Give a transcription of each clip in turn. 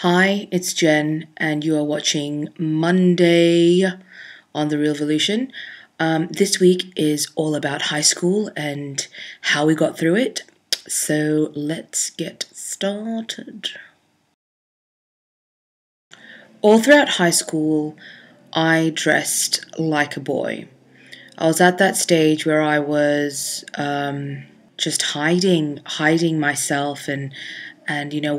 Hi, it's Jen, and you are watching Monday on The Real Evolution. This week is all about high school and how we got through it. So let's get started. All throughout high school, I dressed like a boy. I was at that stage where I was just hiding myself and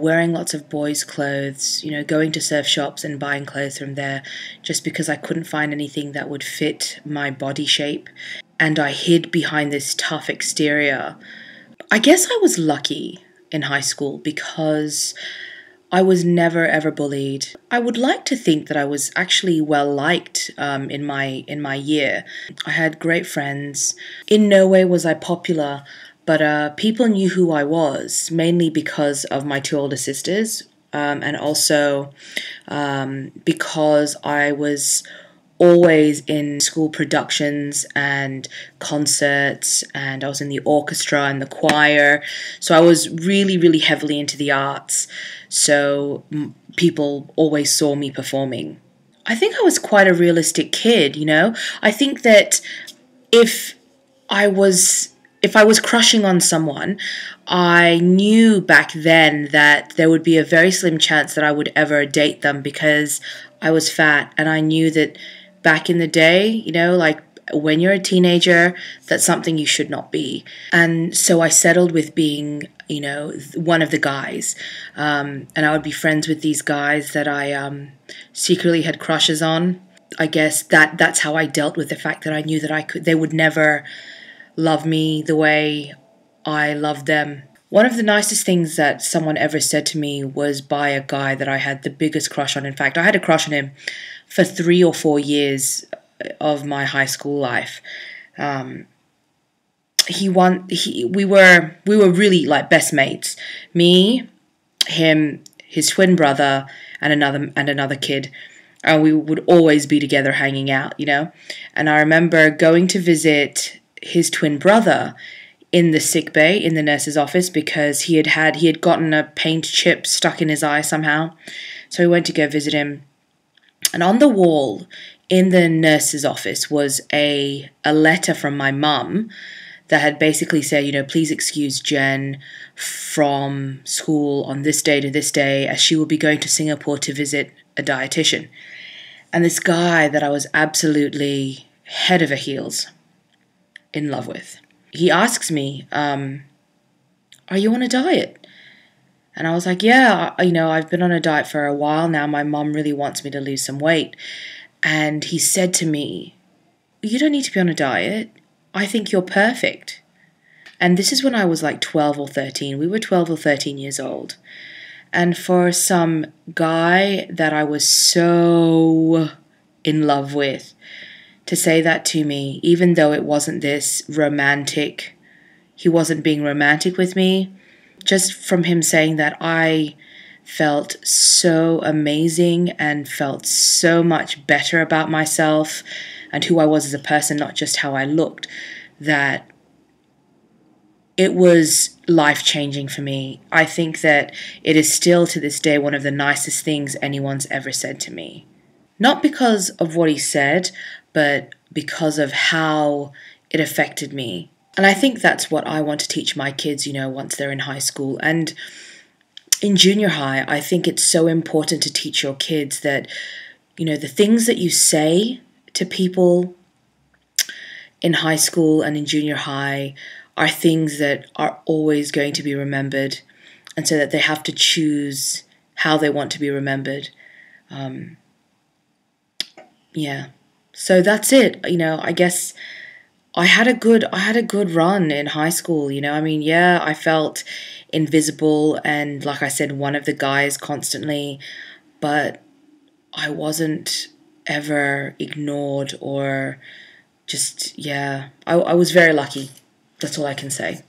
wearing lots of boys' clothes, going to surf shops and buying clothes from there just because I couldn't find anything that would fit my body shape. And I hid behind this tough exterior. I guess I was lucky in high school because I was never ever bullied. I would like to think that I was actually well liked in my year. I had great friends. In no way was I popular, but people knew who I was, mainly because of my two older sisters, and also because I was always in school productions and concerts, and I was in the orchestra and the choir. So I was really, really heavily into the arts. So people always saw me performing. I think I was quite a realistic kid, I think that if I was if I was crushing on someone, I knew back then that there would be a very slim chance that I would ever date them because I was fat, and I knew that back in the day, like when you're a teenager, that's something you should not be. And so I settled with being, one of the guys. And I would be friends with these guys that I secretly had crushes on. I guess that's how I dealt with the fact that I knew that they would never love me the way I loved them. One of the nicest things that someone ever said to me was by a guy that I had the biggest crush on. In fact, I had a crush on him for 3 or 4 years of my high school life. We were really like best mates. Me, him, his twin brother, and another kid. And we would always be together hanging out, And I remember going to visit his twin brother in the sick bay in the nurse's office because he had gotten a paint chip stuck in his eye somehow. So we went to go visit him. And on the wall in the nurse's office was a letter from my mum that had basically said, please excuse Jen from school on this day to this day as she will be going to Singapore to visit a dietitian. And this guy that I was absolutely head over heels in love with, he asks me, are you on a diet? And I was like, yeah, I've been on a diet for a while now. My mom really wants me to lose some weight. And he said to me, you don't need to be on a diet. I think you're perfect. And this is when I was like 12 or 13. We were 12 or 13 years old. And for some guy that I was so in love with to say that to me, even though it wasn't this romantic, he wasn't being romantic with me, just from him saying that, I felt so amazing and felt so much better about myself and who I was as a person, not just how I looked, that it was life-changing for me. I think that it is still to this day one of the nicest things anyone's ever said to me. Not because of what he said, but because of how it affected me. And I think that's what I want to teach my kids, once they're in high school. And in junior high, I think it's so important to teach your kids that, the things that you say to people in high school and in junior high are things that are always going to be remembered, and so that they have to choose how they want to be remembered. So that's it. I guess I had a good run in high school. I felt invisible and, like I said, one of the guys constantly, but I wasn't ever ignored or just, I was very lucky. That's all I can say.